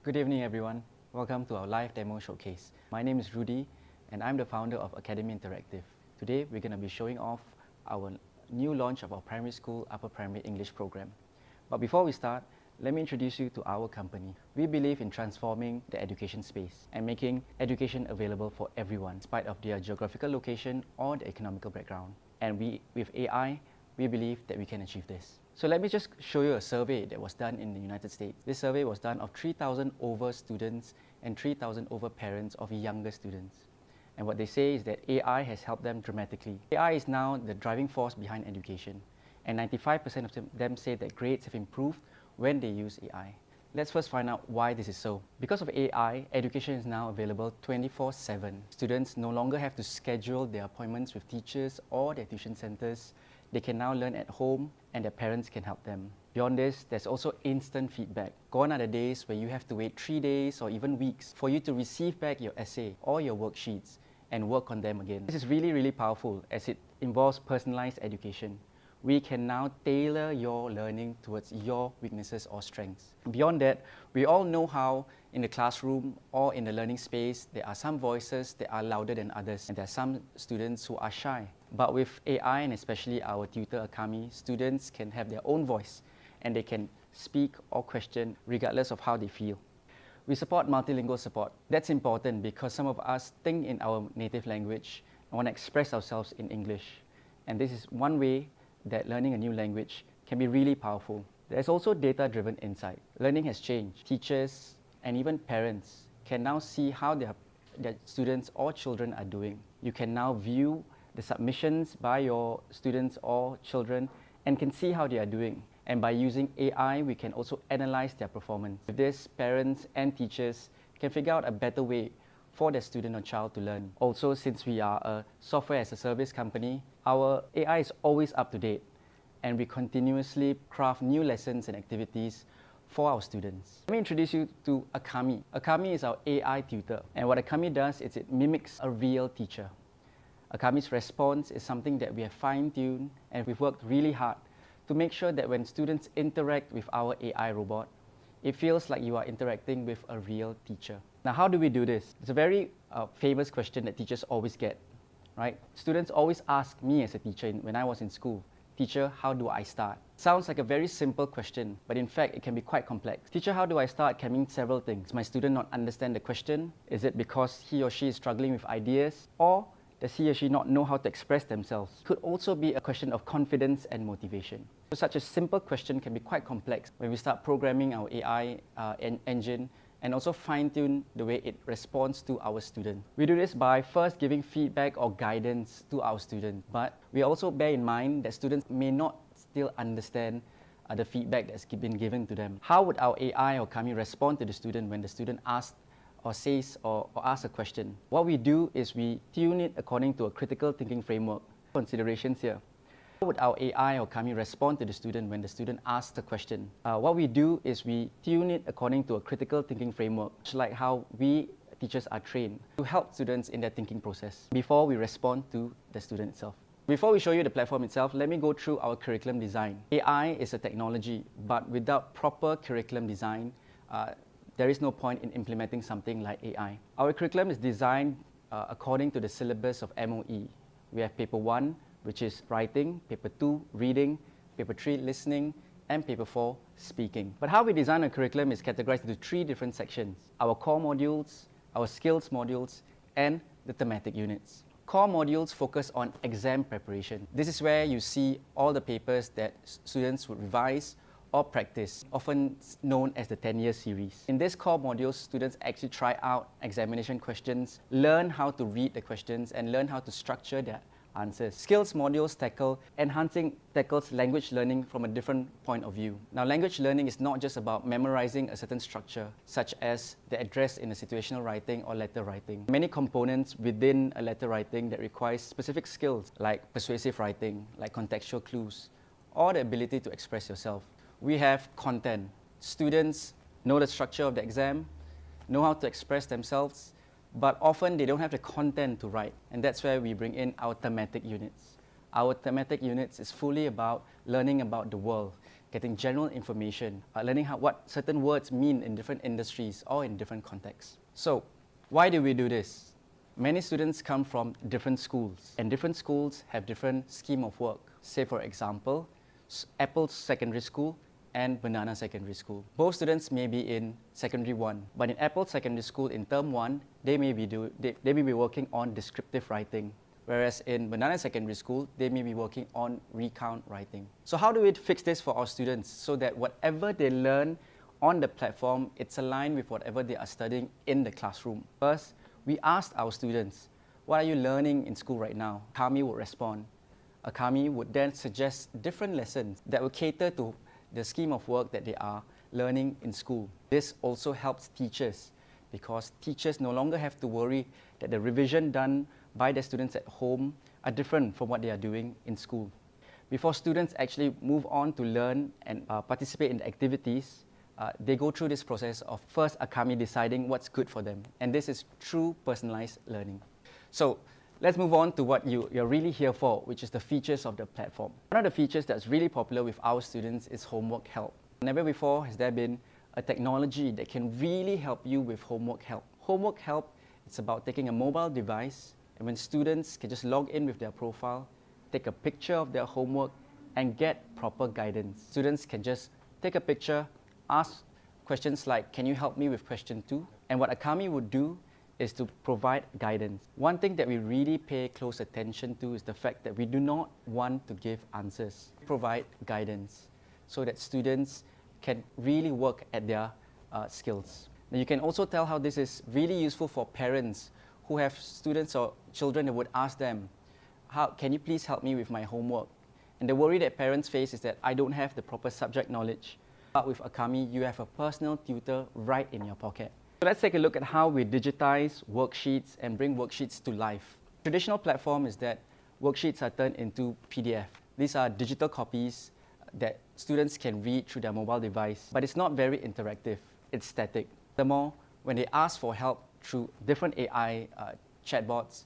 Good evening, everyone. Welcome to our live demo showcase. My name is Rudy, and I'm the founder of Akademi Interactive. Today, we're going to be showing off our new launch of our primary school upper primary English program. But before we start, let me introduce you to our company. We believe in transforming the education space and making education available for everyone, despite of their geographical location or the economical background. And with AI, we believe that we can achieve this. So let me just show you a survey that was done in the United States. This survey was done of 3,000 over students and 3,000 over parents of younger students. And what they say is that AI has helped them dramatically. AI is now the driving force behind education. And 95% of them say that grades have improved when they use AI. Let's first find out why this is so. Because of AI, education is now available 24/7. Students no longer have to schedule their appointments with teachers or their tuition centers. They can now learn at home and their parents can help them. Beyond this, there's also instant feedback. Gone are the days where you have to wait 3 days or even weeks for you to receive back your essay or your worksheets and work on them again. This is really powerful as it involves personalized education. We can now tailor your learning towards your weaknesses or strengths. Beyond that, we all know how in the classroom or in the learning space, there are some voices that are louder than others, and there are some students who are shy. But with AI, and especially our tutor Akami, students can have their own voice and they can speak or question regardless of how they feel. We support multilingual support. That's important because some of us think in our native language and want to express ourselves in English. And this is one way that learning a new language can be really powerful. There's also data-driven insight. Learning has changed. Teachers and even parents can now see how their students or children are doing. You can now view the submissions by your students or children and can see how they are doing. And by using AI, we can also analyze their performance. With this, parents and teachers can figure out a better way for their student or child to learn. Also, since we are a software as a service company, our AI is always up to date and we continuously craft new lessons and activities for our students. Let me introduce you to Akami. Akami is our AI tutor, and what Akami does is it mimics a real teacher. Akami's response is something that we have fine-tuned and we've worked really hard to make sure that when students interact with our AI robot, it feels like you are interacting with a real teacher. Now, how do we do this? It's a very famous question that teachers always get, right? Students always ask me as a teacher when I was in school, "Teacher, how do I start?" Sounds like a very simple question, but in fact, it can be quite complex. "Teacher, how do I start?" can mean several things. My student not understand the question? Is it because he or she is struggling with ideas? Or does he or she not know how to express themselves? It could also be a question of confidence and motivation. So such a simple question can be quite complex when we start programming our AI engine and also fine-tune the way it responds to our student. We do this by first giving feedback or guidance to our student, but we also bear in mind that students may not still understand the feedback that's been given to them. How would our AI or Kami respond to the student when the student asks or says or asks a question? What we do is we tune it according to a critical thinking framework. Considerations here. How would our AI or Kami respond to the student when the student asks a question? What we do is we tune it according to a critical thinking framework, just like how we teachers are trained to help students in their thinking process before we respond to the student itself. Before we show you the platform itself, let me go through our curriculum design. AI is a technology, but without proper curriculum design, there is no point in implementing something like AI. Our curriculum is designed according to the syllabus of MOE. We have paper 1, which is writing, paper 2, reading, paper 3, listening, and paper 4, speaking. But how we design a curriculum is categorized into 3 different sections: our core modules, our skills modules, and the thematic units. Core modules focus on exam preparation. This is where you see all the papers that students would revise or practice, often known as the 10-year series. In this core modules, students actually try out examination questions, learn how to read the questions, and learn how to structure their answers. Skills modules tackles language learning from a different point of view. Now, language learning is not just about memorizing a certain structure, such as the address in a situational writing or letter writing. Many components within a letter writing that requires specific skills, like persuasive writing, like contextual clues, or the ability to express yourself. We have content. Students know the structure of the exam, know how to express themselves, but often they don't have the content to write, and that's where we bring in our thematic units. Our thematic units is fully about learning about the world, getting general information, learning what certain words mean in different industries or in different contexts. So, why do we do this? Many students come from different schools, and different schools have different scheme of work. Say for example, Apple Secondary School and Banana Secondary School. Both students may be in Secondary 1, but in Apple Secondary School in Term 1, they may be working on descriptive writing, whereas in Banana Secondary School, they may be working on recount writing. So how do we fix this for our students so that whatever they learn on the platform, it's aligned with whatever they are studying in the classroom? First, we asked our students, what are you learning in school right now? Akami would respond. Akami would then suggest different lessons that will cater to the scheme of work that they are learning in school. This also helps teachers because teachers no longer have to worry that the revision done by their students at home are different from what they are doing in school. Before students actually move on to learn and participate in the activities, they go through this process of first Akami deciding what's good for them. And this is true personalized learning. So let's move on to what you're really here for, which is the features of the platform. One of the features that's really popular with our students is homework help. Never before has there been a technology that can really help you with homework help. Homework help, it's about taking a mobile device, and when students can just log in with their profile, take a picture of their homework, and get proper guidance. Students can just take a picture, ask questions like, can you help me with question 2? And what Akami would do is to provide guidance. One thing that we really pay close attention to is the fact that we do not want to give answers. We provide guidance so that students can really work at their skills. Now you can also tell how this is really useful for parents who have students or children that would ask them, can you please help me with my homework? And the worry that parents face is that I don't have the proper subject knowledge. But with Akami, you have a personal tutor right in your pocket. So let's take a look at how we digitize worksheets and bring worksheets to life. Traditional platform is that worksheets are turned into PDF. These are digital copies that students can read through their mobile device, but it's not very interactive. It's static. Furthermore, when they ask for help through different AI chatbots,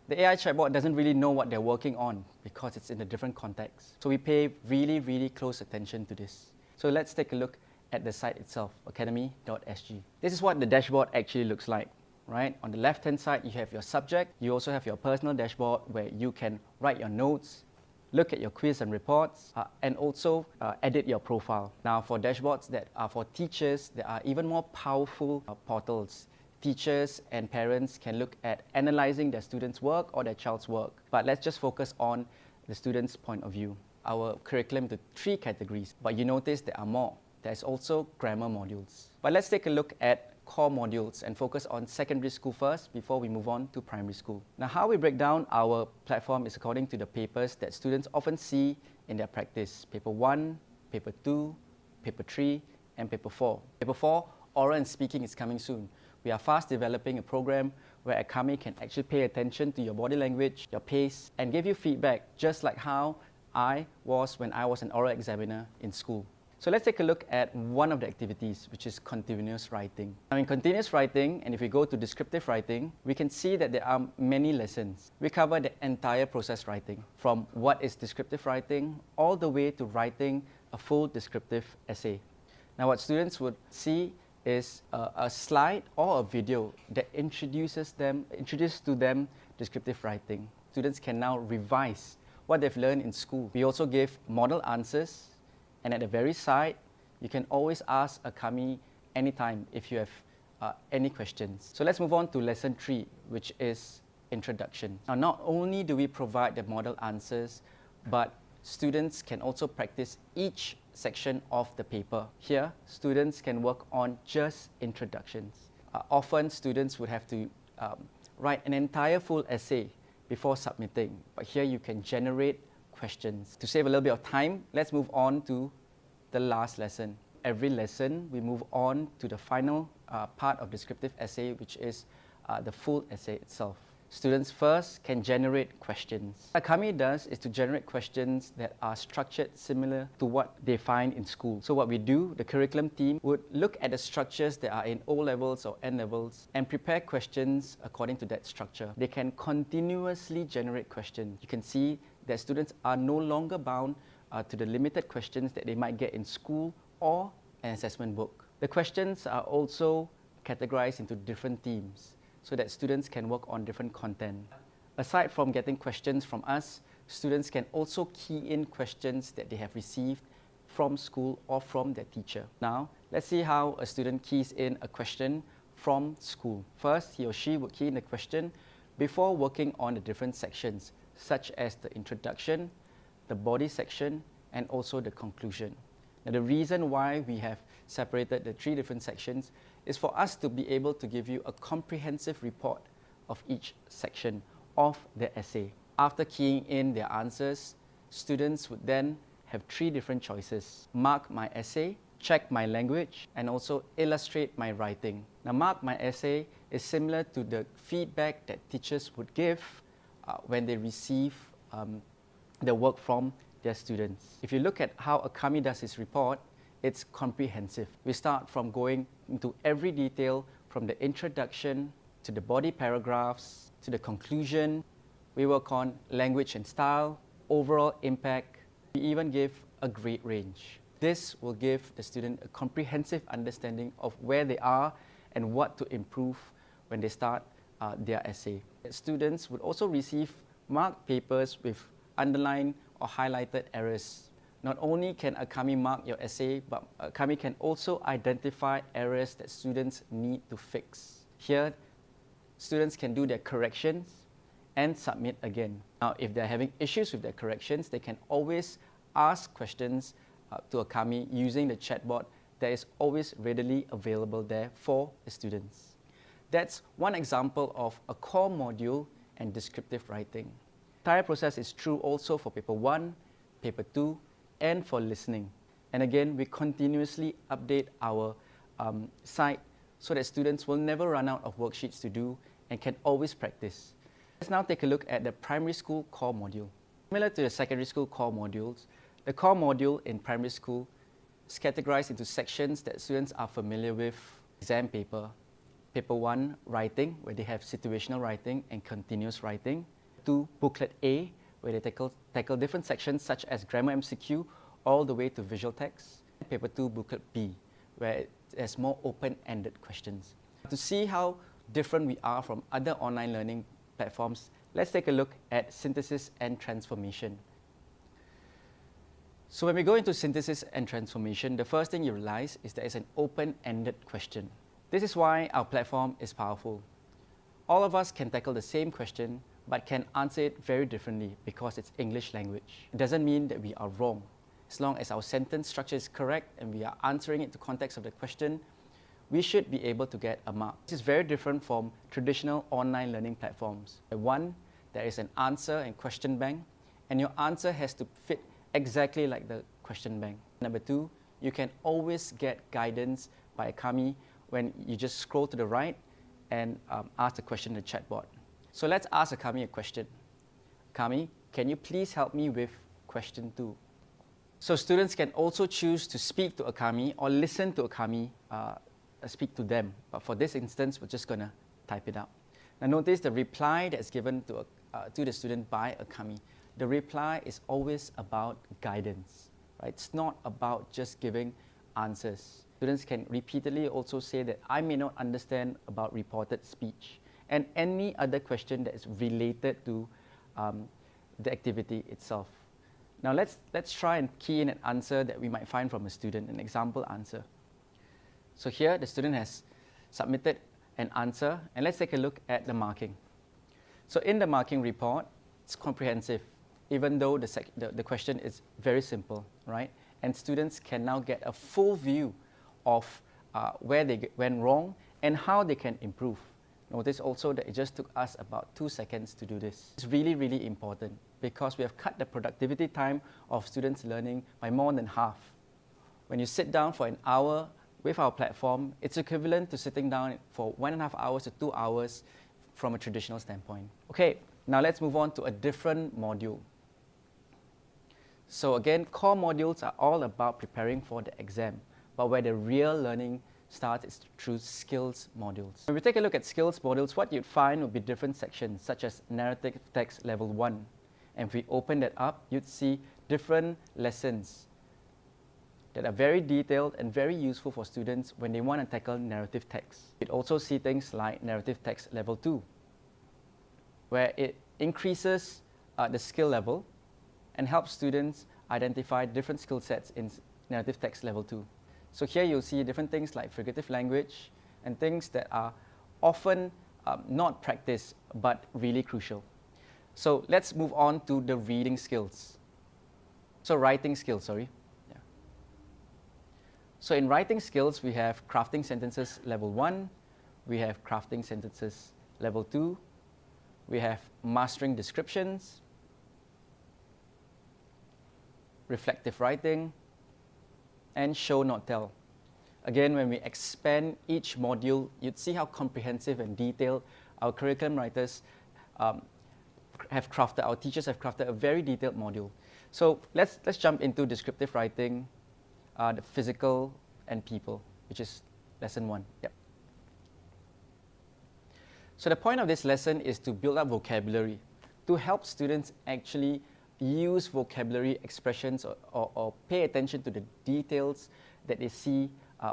the AI chatbot doesn't really know what they're working on because it's in a different context. So we pay really, really close attention to this. So let's take a look at the site itself, akademi.sg. This is what the dashboard actually looks like, right? On the left-hand side, you have your subject. You also have your personal dashboard where you can write your notes, look at your quiz and reports, and also edit your profile. Now, for dashboards that are for teachers, there are even more powerful portals. Teachers and parents can look at analyzing their students' work or their child's work. But let's just focus on the student's point of view. Our curriculum to 3 categories, but you notice there are more. There's also grammar modules. But let's take a look at core modules and focus on secondary school first before we move on to primary school. Now, how we break down our platform is according to the papers that students often see in their practice. Paper 1, Paper 2, Paper 3, and Paper 4. Paper 4, oral and speaking is coming soon. We are fast developing a program where Akami can actually pay attention to your body language, your pace, and give you feedback just like how I was when I was an oral examiner in school. So let's take a look at one of the activities, which is continuous writing. Now in continuous writing, and if we go to descriptive writing, we can see that there are many lessons. We cover the entire process writing, from what is descriptive writing, all the way to writing a full descriptive essay. Now what students would see is a slide or a video that introduces to them descriptive writing. Students can now revise what they've learned in school. We also give model answers, and at the very side, you can always ask Akami anytime if you have any questions. So let's move on to lesson 3, which is introduction. Now, not only do we provide the model answers, but students can also practice each section of the paper. Here, students can work on just introductions. Often, students would have to write an entire full essay before submitting, but here you can generate questions. To save a little bit of time, let's move on to the last lesson. Every lesson, we move on to the final part of descriptive essay, which is the full essay itself. Students first can generate questions. What Akami does is to generate questions that are structured similar to what they find in school. So what we do, the curriculum team would look at the structures that are in O levels or N levels and prepare questions according to that structure. They can continuously generate questions. You can see that students are no longer bound to the limited questions that they might get in school or an assessment book. The questions are also categorized into different themes so that students can work on different content. Aside from getting questions from us, students can also key in questions that they have received from school or from their teacher. Now, let's see how a student keys in a question from school. First, he or she would key in the question before working on the different sections, such as the introduction, the body section, and also the conclusion. Now, the reason why we have separated the 3 different sections is for us to be able to give you a comprehensive report of each section of the essay. After keying in their answers, students would then have 3 different choices: mark my essay, check my language, and also illustrate my writing. Now, mark my essay is similar to the feedback that teachers would give when they receive the work from their students. If you look at how Akami does his report, it's comprehensive. We start from going into every detail, from the introduction to the body paragraphs to the conclusion. We work on language and style, overall impact. We even give a grade range. This will give the student a comprehensive understanding of where they are and what to improve when they start their essay. Students would also receive marked papers with underlined or highlighted errors. Not only can Akami mark your essay, but Akami can also identify errors that students need to fix. Here, students can do their corrections and submit again. Now, if they're having issues with their corrections, they can always ask questions to Akami using the chatbot that is always readily available there for the students. That's one example of a core module and descriptive writing. The entire process is true also for paper 1, paper 2, and for listening. And again, we continuously update our site so that students will never run out of worksheets to do and can always practice. Let's now take a look at the primary school core module. Similar to the secondary school core modules, the core module in primary school is categorized into sections that students are familiar with. Exam paper, paper 1, writing, where they have situational writing and continuous writing. 2, booklet A, where they tackle different sections such as grammar MCQ all the way to visual text. Paper 2, booklet B, where it has more open-ended questions. To see how different we are from other online learning platforms, let's take a look at synthesis and transformation. So when we go into synthesis and transformation, the first thing you realize is there is an open-ended question. This is why our platform is powerful. All of us can tackle the same question, but can answer it very differently because it's English language. It doesn't mean that we are wrong. As long as our sentence structure is correct and we are answering it to context of the question, we should be able to get a mark. This is very different from traditional online learning platforms. One, there is an answer and question bank, and your answer has to fit exactly like the question bank. Number 2, you can always get guidance by Akami when you just scroll to the right and ask the question in the chatbot. So let's ask Akami a question. Akami, can you please help me with question 2? So students can also choose to speak to Akami or listen to Akami speak to them. But for this instance, we're just going to type it out. Now notice the reply that's given to the student by Akami. The reply is always about guidance, right? It's not about just giving answers. Students can repeatedly also say that I may not understand about reported speech and any other question that is related to the activity itself. Now let's try and key in an answer that we might find from a student, an example answer. So here the student has submitted an answer, and let's take a look at the marking. So in the marking report, it's comprehensive, even though the question is very simple, right? And students can now get a full view of where they went wrong and how they can improve. Notice also that it just took us about 2 seconds to do this. It's really, really important because we have cut the productivity time of students learning by more than half. When you sit down for an hour with our platform, it's equivalent to sitting down for 1.5 hours to 2 hours from a traditional standpoint. Okay, now let's move on to a different module. So again, core modules are all about preparing for the exam, but where the real learning starts is through skills modules. When we take a look at skills modules, what you'd find would be different sections, such as narrative text level 1. And if we open that up, you'd see different lessons that are very detailed and very useful for students when they want to tackle narrative text. You'd also see things like narrative text level 2, where it increases the skill level and helps students identify different skill sets in narrative text level 2. So here you'll see different things like figurative language and things that are often not practiced but really crucial. So let's move on to the reading skills. So writing skills, sorry. Yeah. So in writing skills, we have crafting sentences level 1, we have crafting sentences level 2, we have mastering descriptions, reflective writing, and show not tell. Again, when we expand each module, you'd see how comprehensive and detailed our curriculum writers have crafted, our teachers have crafted a very detailed module. So let's jump into descriptive writing, the physical and people, which is lesson 1. Yep. So the point of this lesson is to build up vocabulary, to help students actually use vocabulary expressions or pay attention to the details that they see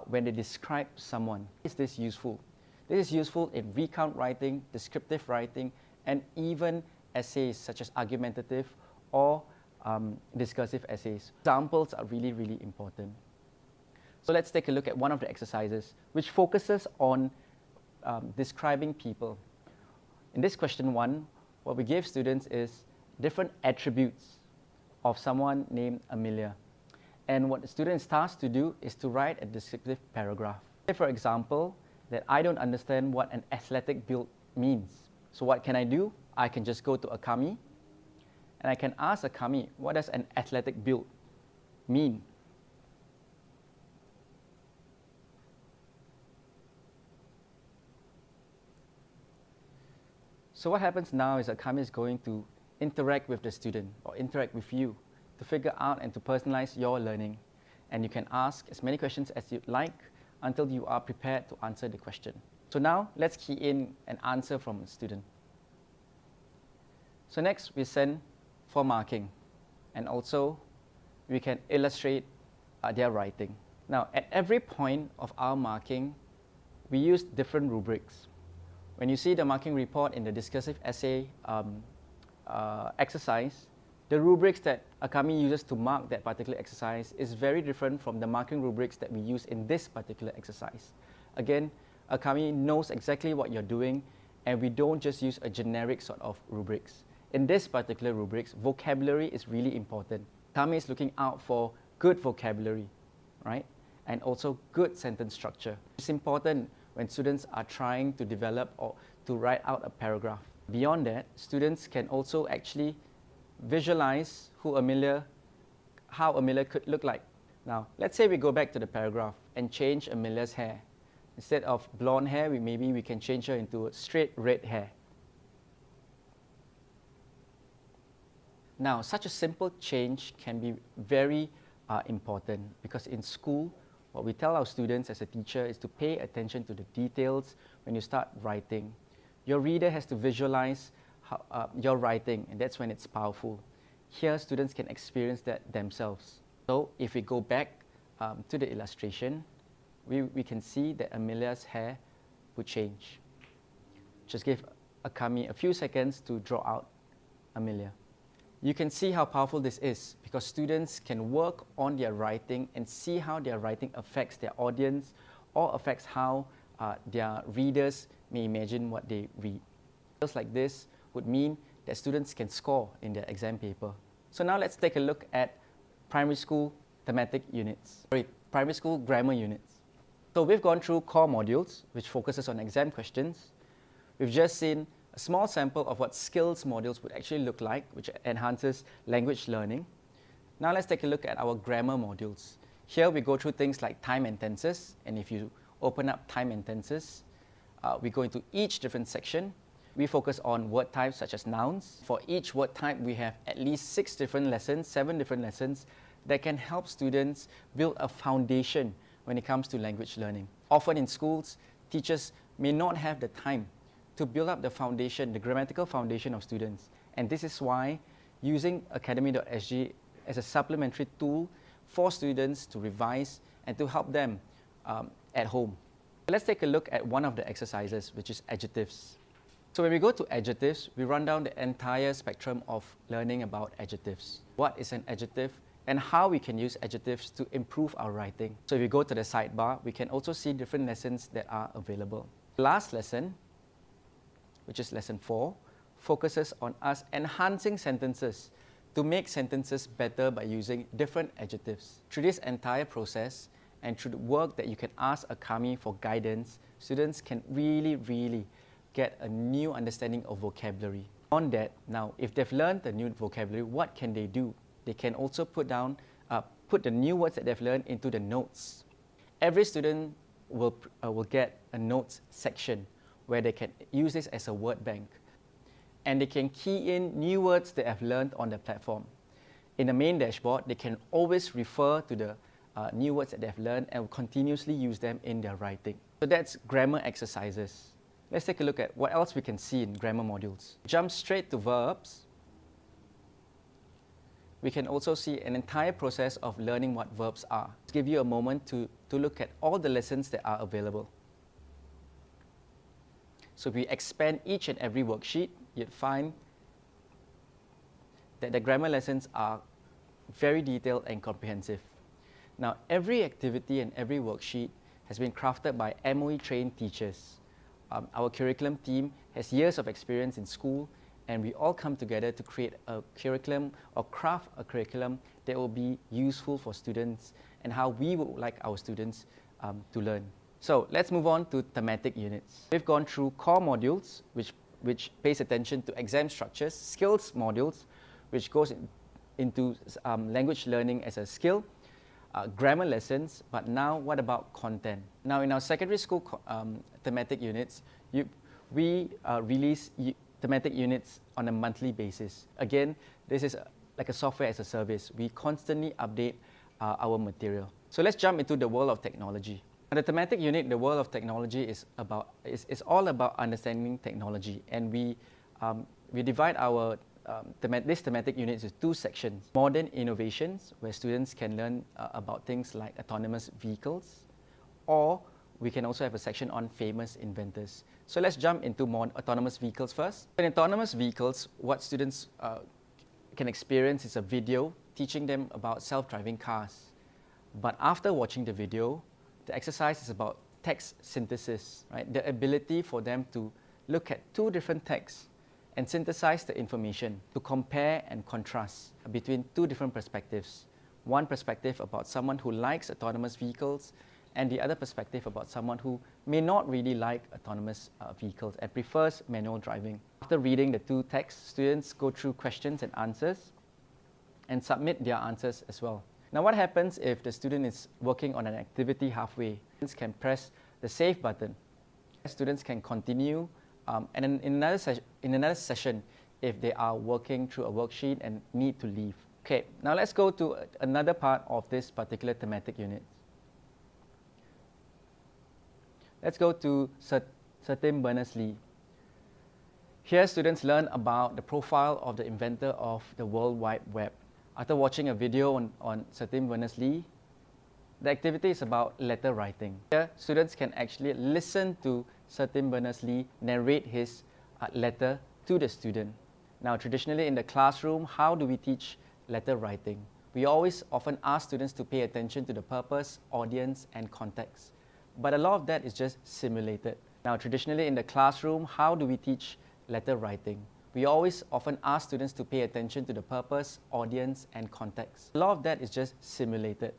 when they describe someone. Is this useful? This is useful in recount writing, descriptive writing, and even essays such as argumentative or discursive essays. Examples are really, really important. So let's take a look at one of the exercises which focuses on describing people. In this question 1, what we give students is different attributes of someone named Amelia. And what the student is tasked to do is to write a descriptive paragraph. Say, for example, that I don't understand what an athletic build means. So what can I do? I can just go to Akami and I can ask Akami, what does an athletic build mean? So what happens now is Akami is going to interact with the student or interact with you to figure out and to personalize your learning. And you can ask as many questions as you'd like until you are prepared to answer the question. So now let's key in an answer from a student. So next we send for marking, and also we can illustrate their writing. Now at every point of our marking, we use different rubrics. When you see the marking report in the discursive essay exercise, the rubrics that Akami uses to mark that particular exercise is very different from the marking rubrics that we use in this particular exercise. Again, Akami knows exactly what you're doing, and we don't just use a generic sort of rubrics. In this particular rubrics, vocabulary is really important. Akami is looking out for good vocabulary, right? And also good sentence structure. It's important when students are trying to develop or to write out a paragraph. Beyond that, students can also actually visualize how Amelia could look like. Now, let's say we go back to the paragraph and change Amelia's hair. Instead of blonde hair, maybe we can change her into straight red hair. Now, such a simple change can be very important, because in school, what we tell our students as a teacher is to pay attention to the details when you start writing. Your reader has to visualize your writing, and that's when it's powerful. Here, students can experience that themselves. So if we go back to the illustration, we can see that Amelia's hair would change. Just give Akami a few seconds to draw out Amelia. You can see how powerful this is, because students can work on their writing and see how their writing affects their audience or affects how their readers may imagine what they read. Just like this would mean that students can score in their exam paper. So now let's take a look at primary school thematic units, primary school grammar units. So we've gone through core modules, which focuses on exam questions. We've just seen a small sample of what skills modules would actually look like, which enhances language learning. Now let's take a look at our grammar modules. Here we go through things like time and tenses, and if you open up time and tenses, we go into each different section. We focus on word types such as nouns. For each word type, we have at least 7 different lessons that can help students build a foundation when it comes to language learning. Often in schools, teachers may not have the time to build up the foundation, the grammatical foundation of students. And this is why using Akademi.sg as a supplementary tool for students to revise and to help them at home. Let's take a look at one of the exercises, which is adjectives. So when we go to adjectives, we run down the entire spectrum of learning about adjectives. What is an adjective and how we can use adjectives to improve our writing. So if we go to the sidebar, we can also see different lessons that are available. The last lesson, which is lesson 4, focuses on us enhancing sentences to make sentences better by using different adjectives. Through this entire process and through the work that you can ask Akami for guidance, students can really get a new understanding of vocabulary. On that, now, if they've learned the new vocabulary, what can they do? They can also put the new words that they've learned into the notes. Every student will get a notes section where they can use this as a word bank. And they can key in new words they have learned on the platform. In the main dashboard, they can always refer to the new words that they've learned and continuously use them in their writing. So that's grammar exercises. Let's take a look at what else we can see in grammar modules. Jump straight to verbs. We can also see an entire process of learning what verbs are. Let's give you a moment to look at all the lessons that are available. So if we expand each and every worksheet, you'd find that the grammar lessons are very detailed and comprehensive. Now, every activity and every worksheet has been crafted by MOE-trained teachers. Our curriculum team has years of experience in school, and we all come together to create a curriculum or craft a curriculum that will be useful for students and how we would like our students to learn. So let's move on to thematic units. We've gone through core modules, which pays attention to exam structures, skills modules, which goes into language learning as a skill, grammar lessons, but now what about content? Now in our secondary school thematic units, we release thematic units on a monthly basis. Again, this is like a software as a service. We constantly update our material. So let's jump into the world of technology. The thematic unit, the world of technology, is all about understanding technology, and we divide our this thematic unit into 2 sections. Modern innovations, where students can learn about things like autonomous vehicles, or we can also have a section on famous inventors. So let's jump into more autonomous vehicles first. In autonomous vehicles, what students can experience is a video teaching them about self-driving cars. But after watching the video, the exercise is about text synthesis, right? The ability for them to look at 2 different texts and synthesize the information to compare and contrast between 2 different perspectives. One perspective about someone who likes autonomous vehicles, and the other perspective about someone who may not really like autonomous vehicles and prefers manual driving. After reading the 2 texts, students go through questions and answers and submit their answers as well. Now what happens if the student is working on an activity halfway? Students can press the save button. Students can continue and in another session if they are working through a worksheet and need to leave. Okay, now let's go to another part of this particular thematic unit. Let's go to Sir Tim Berners-Lee. Here students learn about the profile of the inventor of the World Wide Web. After watching a video on Sir Tim Berners-Lee, the activity is about letter writing. Here, students can actually listen to Sir Tim Berners-Lee narrate his letter to the student. Now, traditionally in the classroom, how do we teach letter writing? We often ask students to pay attention to the purpose, audience, and context. But a lot of that is just simulated. Now, traditionally in the classroom, how do we teach letter writing? We often ask students to pay attention to the purpose, audience, and context. A lot of that is just simulated.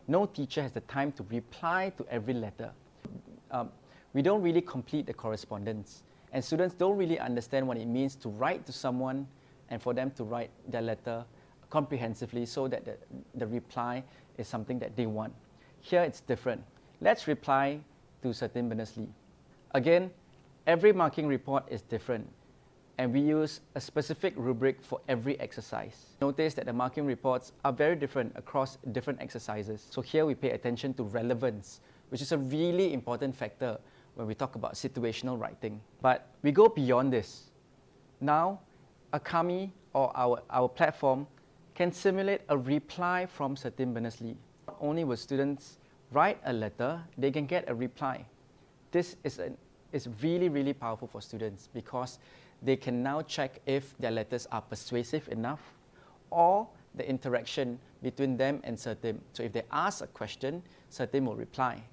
No teacher has the time to reply to every letter. We don't really complete the correspondence, and students don't really understand what it means to write to someone and for them to write their letter comprehensively so that the reply is something that they want. Here it's different. Let's reply to Sir Tim Berners-Lee. Again, every marking report is different, and we use a specific rubric for every exercise. Notice that the marking reports are very different across different exercises. So here we pay attention to relevance, which is a really important factor when we talk about situational writing. But we go beyond this. Now, Akami, or our platform, can simulate a reply from Satim Berners-Lee. Not only will students write a letter, they can get a reply. This is really, really powerful for students because they can now check if their letters are persuasive enough or the interaction between them and Satim. So if they ask a question, Satim will reply.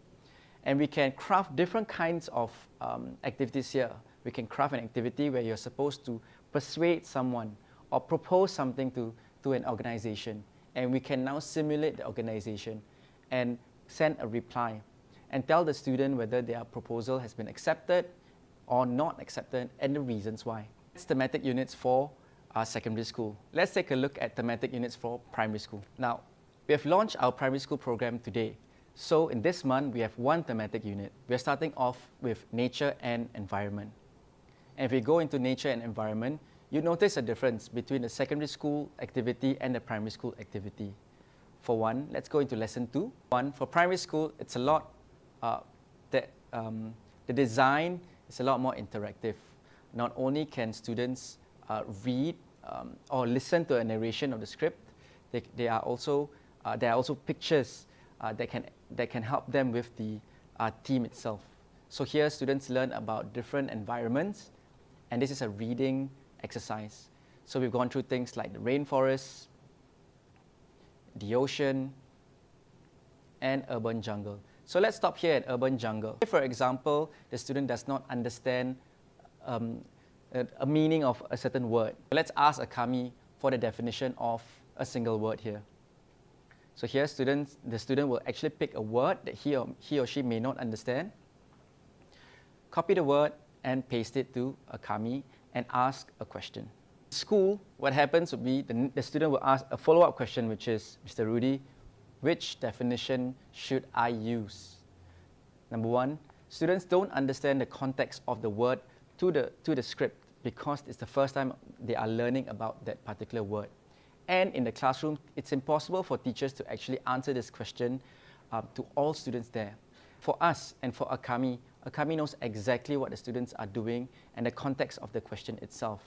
And we can craft different kinds of activities here. We can craft an activity where you're supposed to persuade someone or propose something to an organization. And we can now simulate the organization and send a reply and tell the student whether their proposal has been accepted or not accepted and the reasons why. It's thematic units for our secondary school. Let's take a look at thematic units for primary school. Now, we have launched our primary school program today. So in this month, we have one thematic unit. We are starting off with nature and environment. And if we go into nature and environment, you notice a difference between the secondary school activity and the primary school activity. For one, let's go into lesson 2. One, for primary school, it's a lot, the design is a lot more interactive. Not only can students read or listen to a narration of the script, there are also pictures that can help them with the theme itself. So here students learn about different environments, and this is a reading exercise. So we've gone through things like the rainforest, the ocean, and urban jungle. So let's stop here at urban jungle. If, for example, the student does not understand a meaning of a certain word, let's ask Akami for the definition of a single word here. So here the student will actually pick a word that he or she may not understand, copy the word and paste it to Akami and ask a question. In school, what happens would be the student will ask a follow-up question, which is, Mr. Rudy, which definition should I use? Number one, students don't understand the context of the word to the script because it's the first time they are learning about that particular word. And in the classroom, it's impossible for teachers to actually answer this question to all students there. For us and for Akami, Akami knows exactly what the students are doing and the context of the question itself.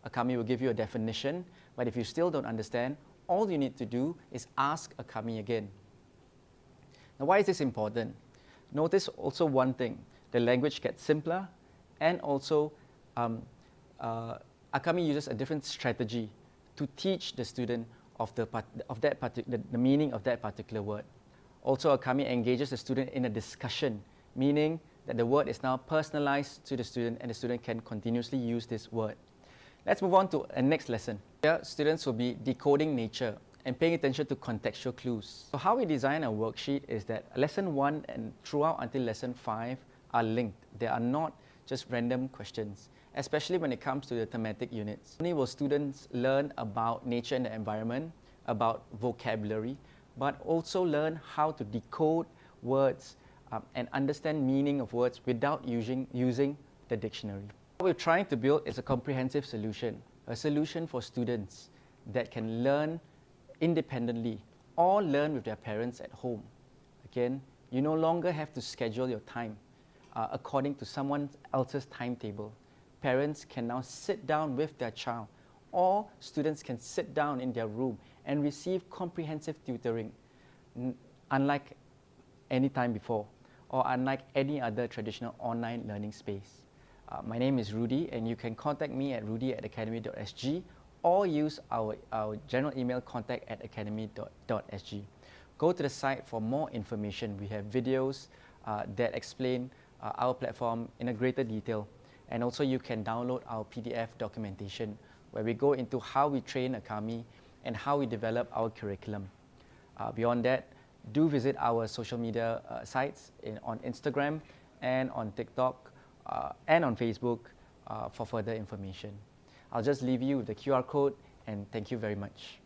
Akami will give you a definition, but if you still don't understand, all you need to do is ask Akami again. Now, why is this important? Notice also one thing, the language gets simpler, and also Akami uses a different strategy to teach the student of the meaning of that particular word. Also, Akami engages the student in a discussion, meaning that the word is now personalized to the student and the student can continuously use this word. Let's move on to a next lesson. Here, students will be decoding nature and paying attention to contextual clues. So how we design a worksheet is that lesson 1 and throughout until lesson 5 are linked. They are not just random questions, especially when it comes to the thematic units. Not only will students learn about nature and the environment, about vocabulary, but also learn how to decode words and understand meaning of words without using the dictionary. What we're trying to build is a comprehensive solution, a solution for students that can learn independently or learn with their parents at home. Again, you no longer have to schedule your time according to someone else's timetable. Parents can now sit down with their child, or students can sit down in their room and receive comprehensive tutoring, unlike any time before, or unlike any other traditional online learning space. My name is Rudy, and you can contact me at rudy@akademi.sg or use our general email contact@akademi.sg. Go to the site for more information. We have videos that explain our platform in a greater detail. And also you can download our PDF documentation where we go into how we train Akami and how we develop our curriculum. Beyond that, do visit our social media sites on Instagram and on TikTok and on Facebook for further information. I'll just leave you with the QR code and thank you very much.